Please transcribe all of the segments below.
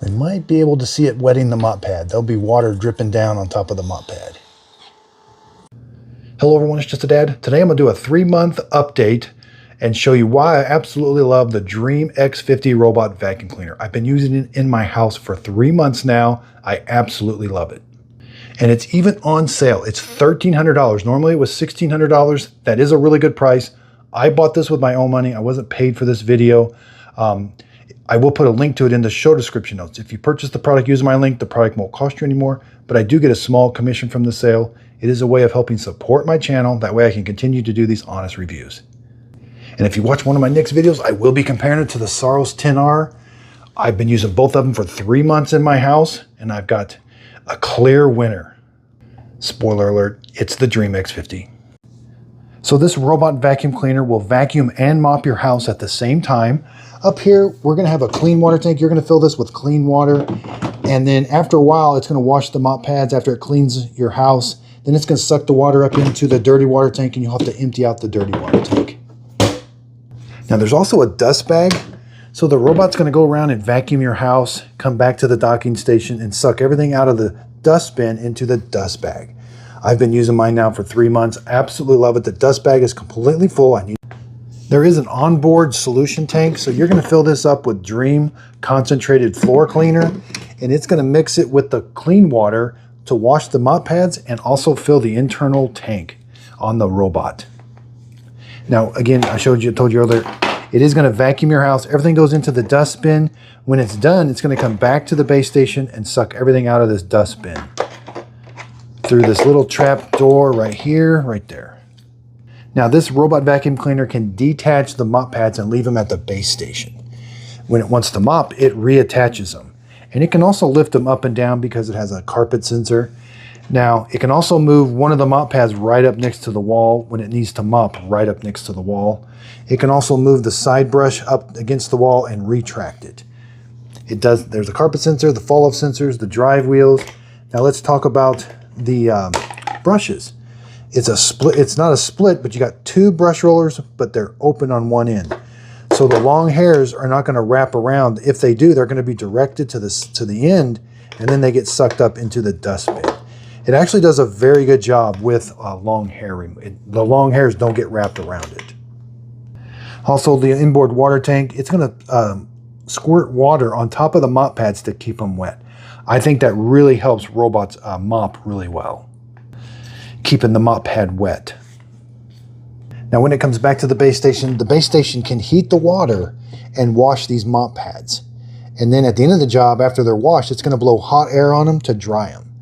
You might be able to see it wetting the mop pad. There'll be water dripping down on top of the mop pad. Hello everyone, it's Just a Dad. Today I'm going to do a 3-month update and show you why I absolutely love the Dreame X50 robot vacuum cleaner. I've been using it in my house for 3 months now. I absolutely love it. And it's even on sale. It's $1,300. Normally it was $1,600. That is a really good price. I bought this with my own money. I wasn't paid for this video. I will put a link to it in the show description notes. If you purchase the product using my link, the product won't cost you anymore, but I do get a small commission from the sale. It is a way of helping support my channel. That way I can continue to do these honest reviews. And if you watch one of my next videos, I will be comparing it to the Saros 10R. I've been using both of them for 3 months in my house, and I've got a clear winner. Spoiler alert, it's the Dreame X50. So this robot vacuum cleaner will vacuum and mop your house at the same time. Up here, we're gonna have a clean water tank. You're gonna fill this with clean water. And then after a while, it's gonna wash the mop pads after it cleans your house. Then it's gonna suck the water up into the dirty water tank and you'll have to empty out the dirty water tank. Now there's also a dust bag. So the robot's gonna go around and vacuum your house, come back to the docking station and suck everything out of the dustbin into the dust bag. I've been using mine now for 3 months. Absolutely love it. The dust bag is completely full. There is an onboard solution tank, so you're going to fill this up with Dreame concentrated floor cleaner, and it's going to mix it with the clean water to wash the mop pads and also fill the internal tank on the robot. Now, again, told you earlier, it is going to vacuum your house. Everything goes into the dustbin. When it's done, it's going to come back to the base station and suck everything out of this dustbin through this little trap door right here, right there. Now this robot vacuum cleaner can detach the mop pads and leave them at the base station. When it wants to mop, it reattaches them. And it can also lift them up and down because it has a carpet sensor. Now it can also move one of the mop pads right up next to the wall when it needs to mop right up next to the wall. It can also move the side brush up against the wall and retract it. There's a carpet sensor, the fall off sensors, the drive wheels. Now let's talk about the brushes. It's a split. It's not a split, but you got 2 brush rollers, but they're open on one end. So the long hairs are not going to wrap around. If they do, they're going to be directed to the end, and then they get sucked up into the dustbin. It actually does a very good job with long hair. The long hairs don't get wrapped around it. Also, the inboard water tank, it's going to squirt water on top of the mop pads to keep them wet. I think that really helps robots mop really well, keeping the mop pad wet. Now when it comes back to the base station can heat the water and wash these mop pads. And then at the end of the job, after they're washed, it's going to blow hot air on them to dry them.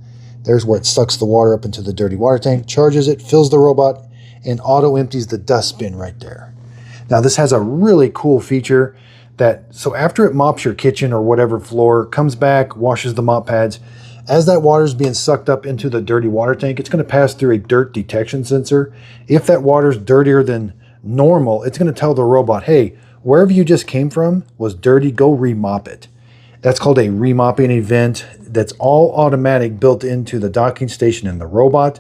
There's where it sucks the water up into the dirty water tank, charges it, fills the robot, and auto empties the dustbin right there. Now this has a really cool feature so after it mops your kitchen or whatever floor, comes back, washes the mop pads, as that water is being sucked up into the dirty water tank, it's going to pass through a dirt detection sensor. If that water's dirtier than normal, it's going to tell the robot, hey, wherever you just came from was dirty, go remop it. That's called a remopping event. That's all automatic, built into the docking station and the robot.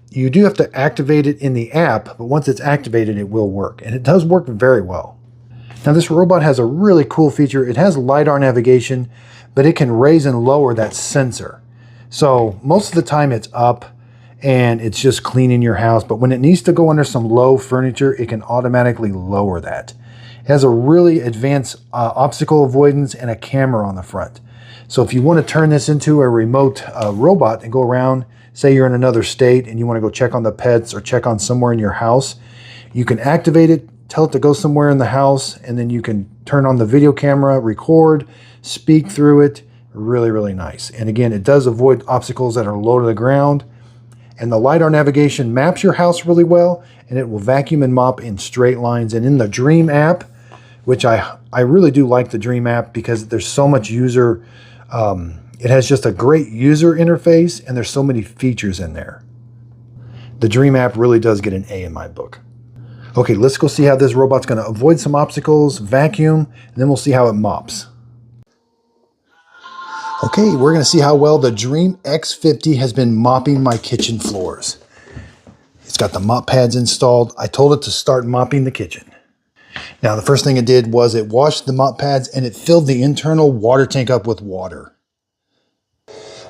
You do have to activate it in the app, but once it's activated, it will work. And it does work very well. Now this robot has a really cool feature. It has LiDAR navigation, but it can raise and lower that sensor. So most of the time it's up and it's just cleaning your house, but when it needs to go under some low furniture, it can automatically lower that. It has a really advanced obstacle avoidance and a camera on the front. So if you want to turn this into a remote robot and go around, say you're in another state and you want to go check on the pets or check on somewhere in your house, you can activate it, tell it to go somewhere in the house, and then you can turn on the video camera, record, speak through it. Really, really nice. And again, it does avoid obstacles that are low to the ground. And the LiDAR navigation maps your house really well, and it will vacuum and mop in straight lines. And in the Dreame app, which I really do like the Dreame app because there's so much user, it has just a great user interface, and there's so many features in there. The Dreame app really does get an A in my book. Okay, let's go see how this robot's going to avoid some obstacles, vacuum, and then we'll see how it mops. Okay, we're going to see how well the Dreame X50 has been mopping my kitchen floors. It's got the mop pads installed. I told it to start mopping the kitchen. Now, the first thing it did was it washed the mop pads and it filled the internal water tank up with water.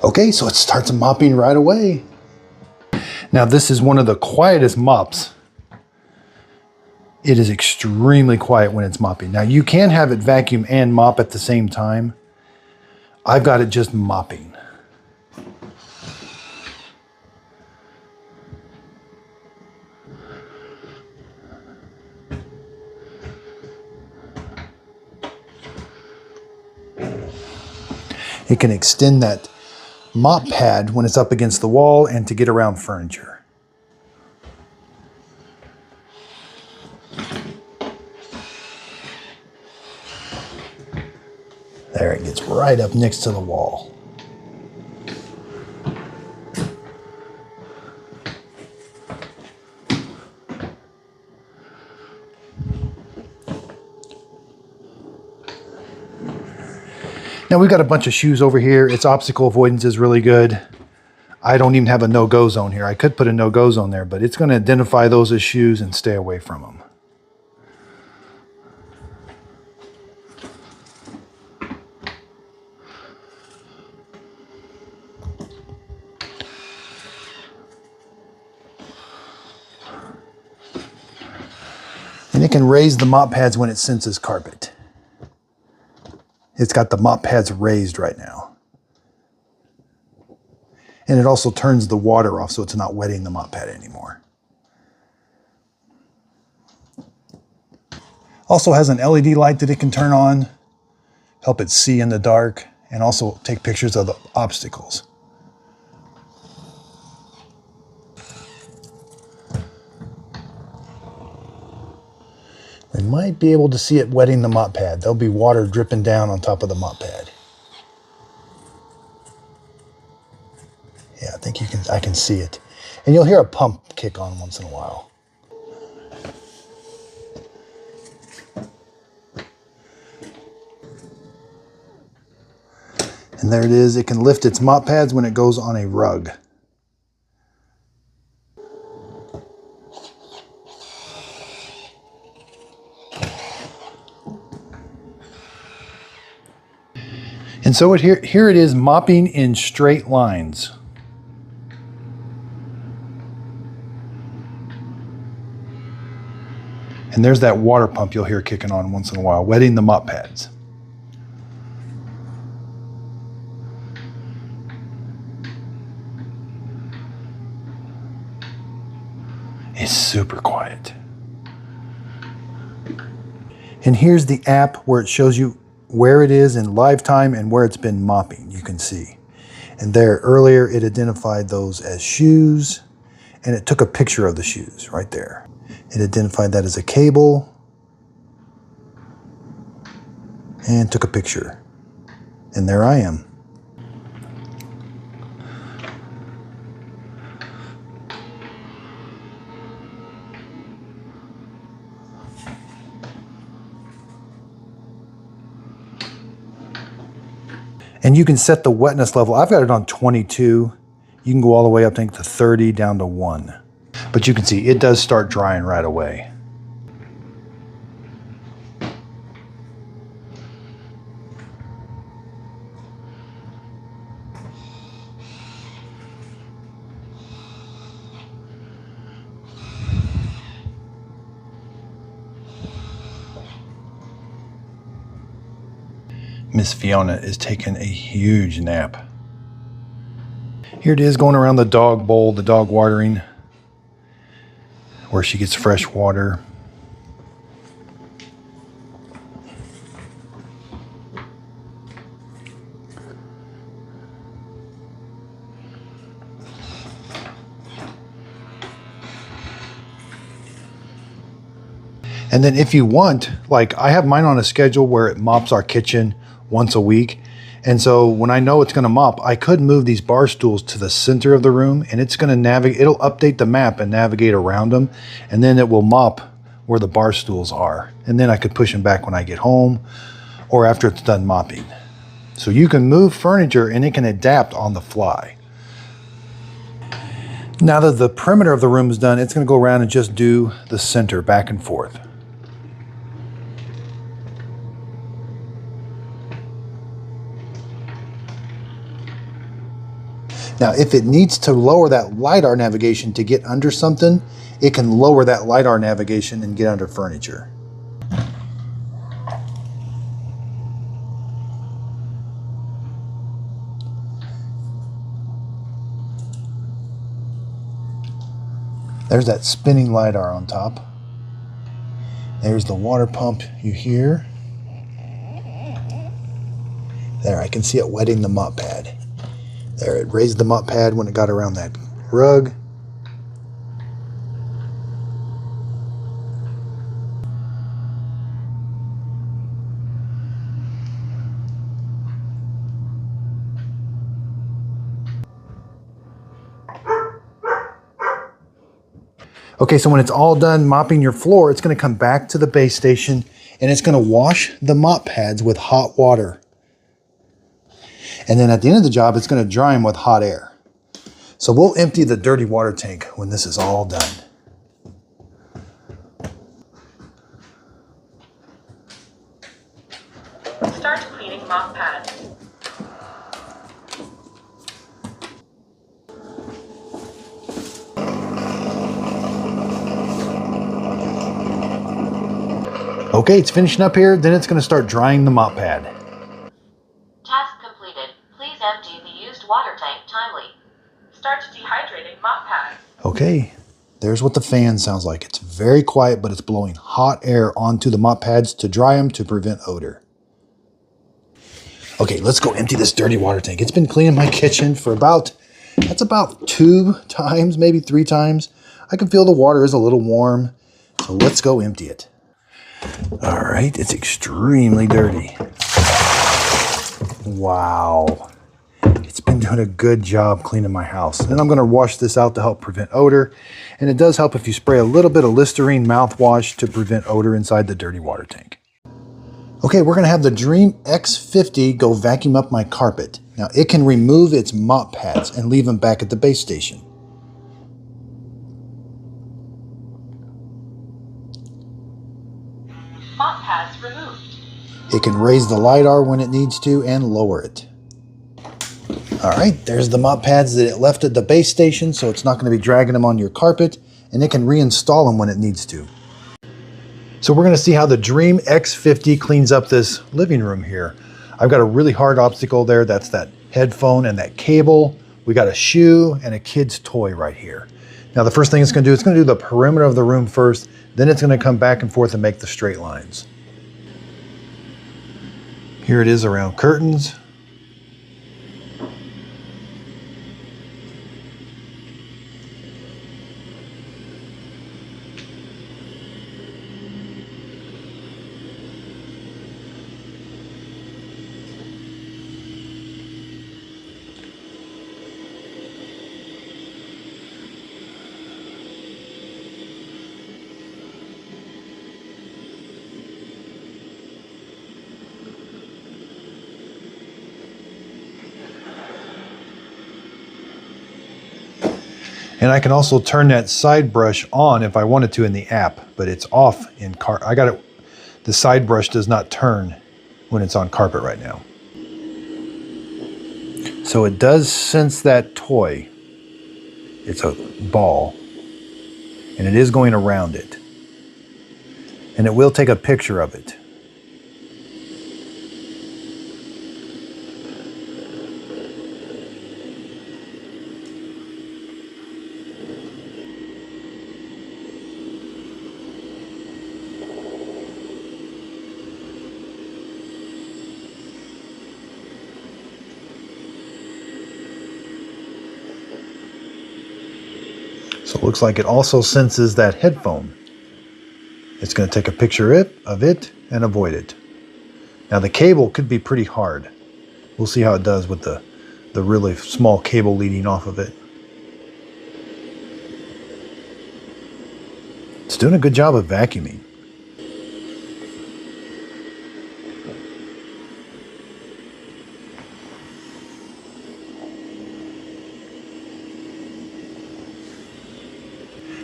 Okay, so it starts mopping right away. Now, this is one of the quietest mops. It is extremely quiet when it's mopping. Now, you can have it vacuum and mop at the same time. I've got it just mopping. It can extend that mop pad when it's up against the wall and to get around furniture. There, it gets right up next to the wall. Now we've got a bunch of shoes over here. Its obstacle avoidance is really good. I don't even have a no-go zone here. I could put a no-go zone there, but it's going to identify those as shoes and stay away from them. And it can raise the mop pads when it senses carpet. It's got the mop pads raised right now. And it also turns the water off so it's not wetting the mop pad anymore. Also has an LED light that it can turn on, help it see in the dark, and also take pictures of the obstacles. We might be able to see it wetting the mop pad. There'll be water dripping down on top of the mop pad. Yeah, I think I can see it. And you'll hear a pump kick on once in a while. And there it is. It can lift its mop pads when it goes on a rug. And so here it is mopping in straight lines. And there's that water pump you'll hear kicking on once in a while, wetting the mop pads. It's super quiet. And here's the app where it shows you where it is in live time and where it's been mopping, you can see. And there earlier it identified those as shoes and it took a picture of the shoes right there. It identified that as a cable and took a picture. And there I am. And you can set the wetness level. I've got it on 22. You can go all the way up, I think, to 30 down to 1. But you can see it does start drying right away. Miss Fiona is taking a huge nap. Here it is going around the dog bowl, the dog watering, where she gets fresh water. And then if you want, like I have mine on a schedule where it mops our kitchen once a week. And so when I know it's going to mop, I could move these bar stools to the center of the room and it's going to navigate, it'll update the map and navigate around them. And then it will mop where the bar stools are. And then I could push them back when I get home or after it's done mopping. So you can move furniture and it can adapt on the fly. Now that the perimeter of the room is done, it's going to go around and just do the center back and forth. Now, if it needs to lower that LiDAR navigation to get under something, it can lower that LiDAR navigation and get under furniture. There's that spinning LiDAR on top. There's the water pump you hear. There, I can see it wetting the mop pad. There, it raised the mop pad when it got around that rug. Okay, so when it's all done mopping your floor, it's going to come back to the base station and it's going to wash the mop pads with hot water. And then at the end of the job, it's going to dry them with hot air. So we'll empty the dirty water tank when this is all done. Start cleaning mop pads. Okay, it's finishing up here. Then it's going to start drying the mop pad. Task completed. Please empty the used water tank timely. Start dehydrating mop pads. Okay, there's what the fan sounds like. It's very quiet, but it's blowing hot air onto the mop pads to dry them to prevent odor. Okay, let's go empty this dirty water tank. It's been cleaning my kitchen for about 2 times, maybe 3 times. I can feel the water is a little warm, so let's go empty it. All right, it's extremely dirty. Wow. It's been doing a good job cleaning my house. And I'm going to wash this out to help prevent odor. And it does help if you spray a little bit of Listerine mouthwash to prevent odor inside the dirty water tank. Okay, we're going to have the Dreame X50 go vacuum up my carpet. Now, it can remove its mop pads and leave them back at the base station. Mop pads removed. It can raise the LiDAR when it needs to and lower it. All right, there's the mop pads that it left at the base station, so it's not going to be dragging them on your carpet, and it can reinstall them when it needs to. So we're going to see how the Dreame X50 cleans up this living room here. I've got a really hard obstacle there. That's that headphone and that cable. We got a shoe and a kid's toy right here. Now the first thing it's going to do, it's going to do the perimeter of the room first, then it's going to come back and forth and make the straight lines. Here it is around curtains. And I can also turn that side brush on if I wanted to in the app, but it's off in the side brush does not turn when it's on carpet right now. So it does sense that toy. It's a ball, and it is going around it. And it will take a picture of it. So it looks like it also senses that headphone. It's going to take a picture of it and avoid it. Now the cable could be pretty hard. We'll see how it does with the really small cable leading off of it. It's doing a good job of vacuuming.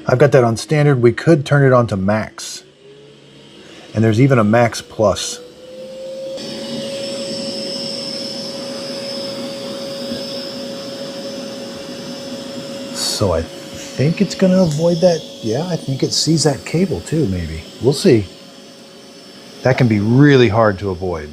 I've got that on standard. We could turn it on to max. And there's even a max plus. So I think it's going to avoid that. Yeah, I think it sees that cable too, maybe. We'll see. That can be really hard to avoid.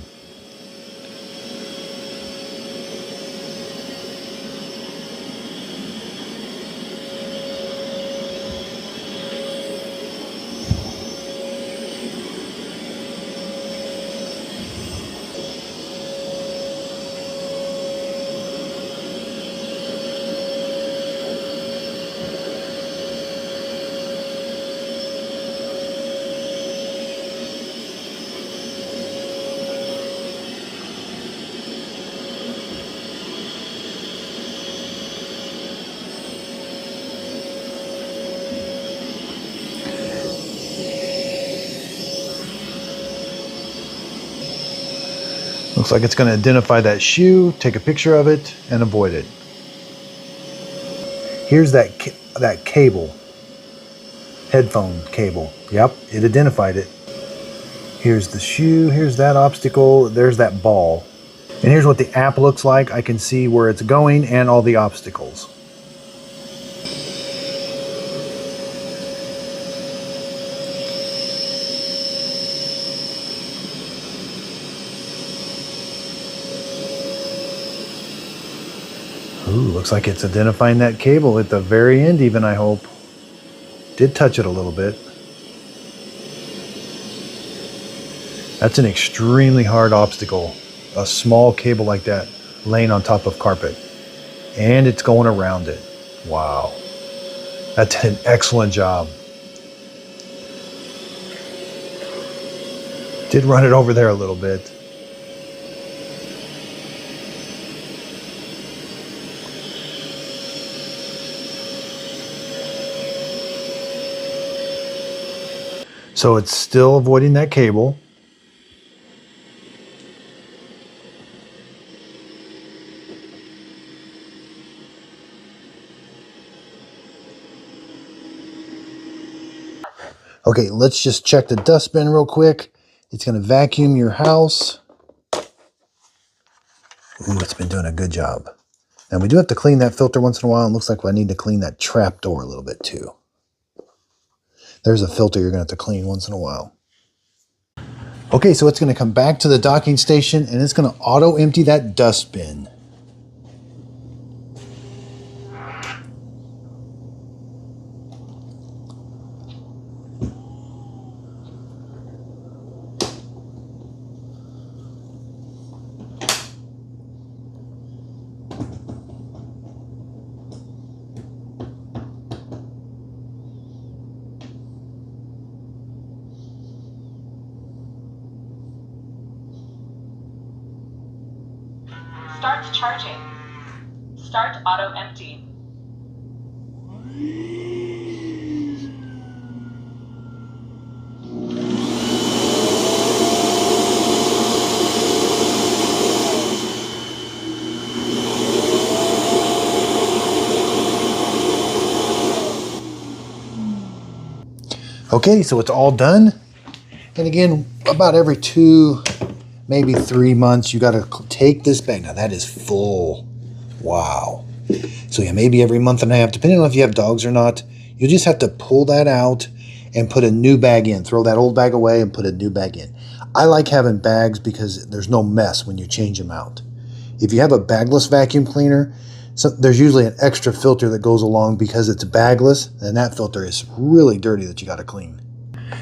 Looks like it's going to identify that shoe, take a picture of it, and avoid it. Here's that cable, headphone cable. Yep, it identified it. Here's the shoe, here's that obstacle, there's that ball. And here's what the app looks like. I can see where it's going and all the obstacles. Ooh, looks like it's identifying that cable at the very end even, I hope. Did touch it a little bit. That's an extremely hard obstacle. A small cable like that laying on top of carpet. And it's going around it. Wow. That did an excellent job. Did run it over there a little bit. So it's still avoiding that cable. Okay, let's just check the dustbin real quick. It's going to vacuum your house. Ooh, it's been doing a good job. And we do have to clean that filter once in a while. It looks like I need to clean that trap door a little bit too. There's a filter you're going to have to clean once in a while. Okay, so it's going to come back to the docking station and it's going to auto empty that dustbin. Start charging. Start auto empty. Okay, so it's all done. And again, about every 2, maybe 3 months, you got to take this bag. Now that is full. Wow. So yeah, maybe every month and a half, depending on if you have dogs or not, you just have to pull that out and put a new bag in. Throw that old bag away and put a new bag in. I like having bags because there's no mess when you change them out. If you have a bagless vacuum cleaner, so there's usually an extra filter that goes along because it's bagless, and that filter is really dirty that you got to clean.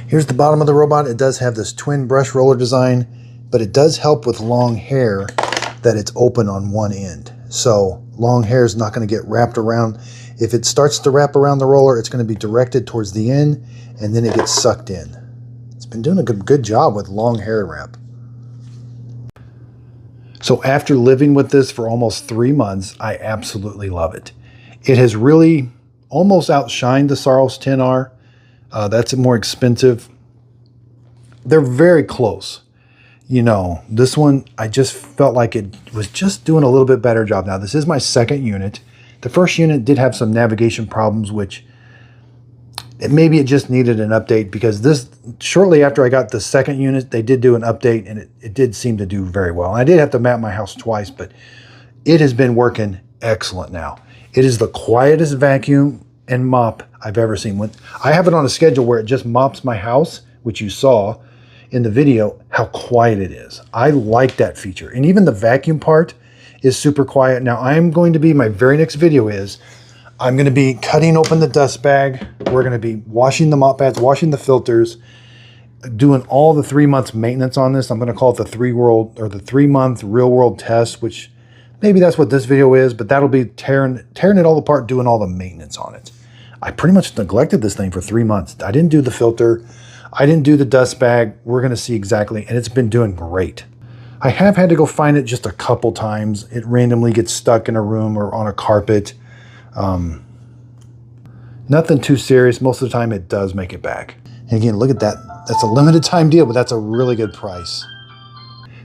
Here's the bottom of the robot. It does have this twin brush roller design, but it does help with long hair that it's open on one end. So long hair is not going to get wrapped around. If it starts to wrap around the roller, it's going to be directed towards the end, and then it gets sucked in. It's been doing a good job with long hair wrap. So after living with this for almost 3 months, I absolutely love it. It has really almost outshined the Saros 10R. That's more expensive. They're very close. You know, this one, I just felt like it was just doing a little bit better job. Now, this is my second unit. The first unit did have some navigation problems, which maybe it just needed an update, because this, shortly after I got the second unit, they did do an update, and it did seem to do very well. I did have to map my house twice, but it has been working excellent now. It is the quietest vacuum and mop I've ever seen. When I have it on a schedule where it just mops my house, which you saw in the video, how quiet it is. I like that feature. And even the vacuum part is super quiet. Now I'm going to be, my very next video is, I'm going to be cutting open the dust bag. We're going to be washing the mop pads, washing the filters, doing all the 3 months maintenance on this. I'm going to call it the 3 month real world test, which maybe that's what this video is, but that'll be tearing it all apart, doing all the maintenance on it. I pretty much neglected this thing for 3 months. I didn't do the filter. I didn't do the dust bag. We're going to see exactly, and it's been doing great. I have had to go find it just a couple times. It randomly gets stuck in a room or on a carpet. Nothing too serious. Most of the time it does make it back. And again, look at that. That's a limited time deal, but that's a really good price.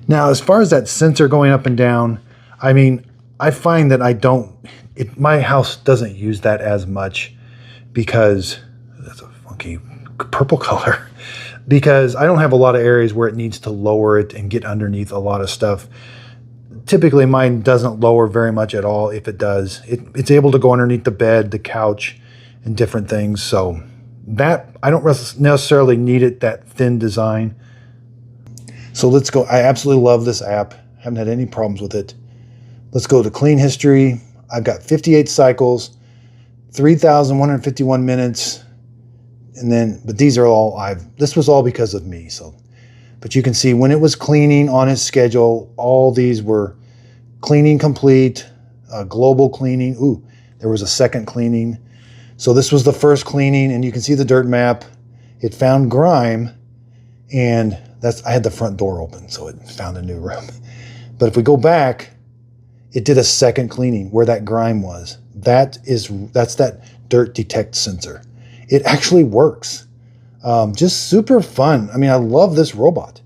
Now, as far as that sensor going up and down, I mean, I find that my house doesn't use that as much because, that's a funky purple color, because I don't have a lot of areas where it needs to lower it and get underneath a lot of stuff. Typically mine doesn't lower very much at all. If it does, it's able to go underneath the bed, the couch, and different things. So that, I don't necessarily need it, that thin design. So let's go. I absolutely love this app. Haven't had any problems with it. Let's go to clean history. I've got 58 cycles, 3,151 minutes. And then, but these are all, this was all because of me. So, but you can see when it was cleaning on his schedule, all these were cleaning complete, global cleaning. Ooh, there was a second cleaning. So this was the first cleaning, and you can see the dirt map. It found grime, and I had the front door open, so it found a new room. But if we go back, it did a second cleaning where that grime was. That's that dirt detect sensor. It actually works. Just super fun. I mean, I love this robot.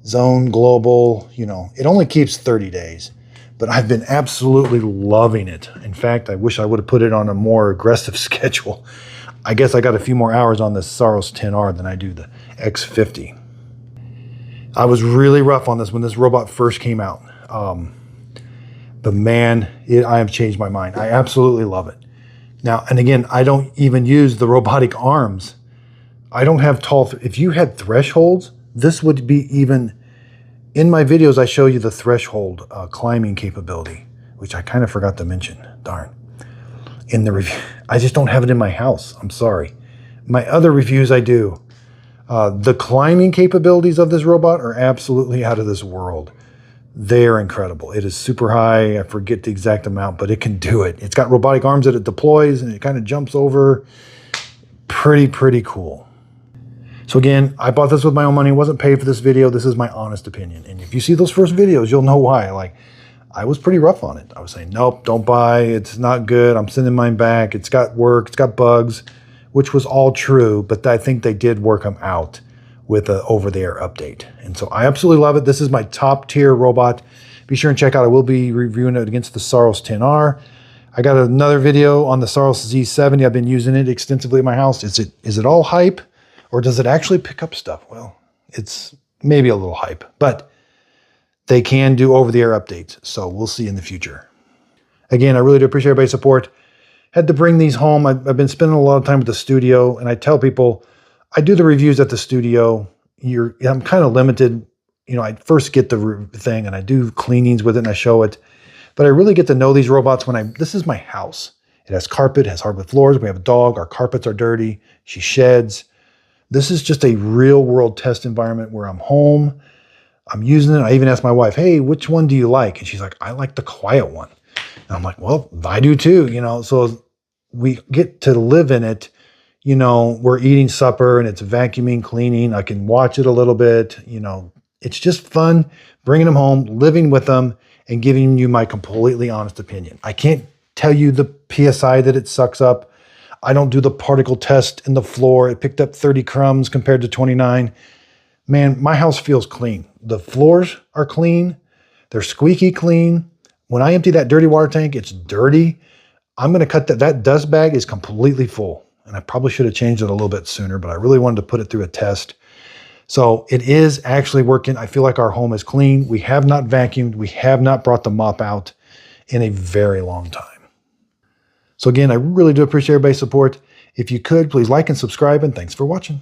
Zone, global, it only keeps 30 days. But I've been absolutely loving it. In fact, I wish I would have put it on a more aggressive schedule. I guess I got a few more hours on the Saros 10R than I do the X50. I was really rough on this when this robot first came out. But man, I have changed my mind. I absolutely love it. Now, and again, I don't even use the robotic arms. I don't have if you had thresholds, this would be even, in my videos, I show you the threshold climbing capability, which I kind of forgot to mention, darn. In the review, I just don't have it in my house, I'm sorry. My other reviews I do. The climbing capabilities of this robot are absolutely out of this world. They're incredible. It is super high. I forget the exact amount, but it can do it. It's got robotic arms that it deploys and it kind of jumps over. Pretty cool. So again, I bought this with my own money. It wasn't paid for this video. This is my honest opinion. And if you see those first videos, you'll know why. I was pretty rough on it. I was saying, nope, don't buy. It's not good. I'm sending mine back. It's got work. It's got bugs, which was all true. But I think they did work them out with an over-the-air update. And so I absolutely love it. This is my top tier robot. Be sure and check out. I will be reviewing it against the Saros 10R. I got another video on the Saros Z70. I've been using it extensively in my house. Is it all hype, or does it actually pick up stuff? Well, it's maybe a little hype, but they can do over-the-air updates. So we'll see in the future. Again, I really do appreciate everybody's support. Had to bring these home. I've been spending a lot of time at the studio, and I tell people, I do the reviews at the studio. I'm kind of limited. I first get the thing and I do cleanings with it and I show it. But I really get to know these robots this is my house. It has carpet, it has hardwood floors. We have a dog. Our carpets are dirty. She sheds. This is just a real world test environment where I'm home. I'm using it. I even asked my wife, hey, which one do you like? And she's like, I like the quiet one. And I'm like, well, I do too. So we get to live in it. We're eating supper and it's vacuuming, cleaning. I can watch it a little bit. It's just fun bringing them home, living with them, and giving you my completely honest opinion. I can't tell you the PSI that it sucks up. I don't do the particle test in the floor. It picked up 30 crumbs compared to 29. Man, my house feels clean. The floors are clean. They're squeaky clean. When I empty that dirty water tank, it's dirty. I'm going to cut that dust bag is completely full. And I probably should have changed it a little bit sooner, but I really wanted to put it through a test. So it is actually working. I feel like our home is clean. We have not vacuumed. We have not brought the mop out in a very long time. So again, I really do appreciate everybody's support. If you could, please like and subscribe, and thanks for watching.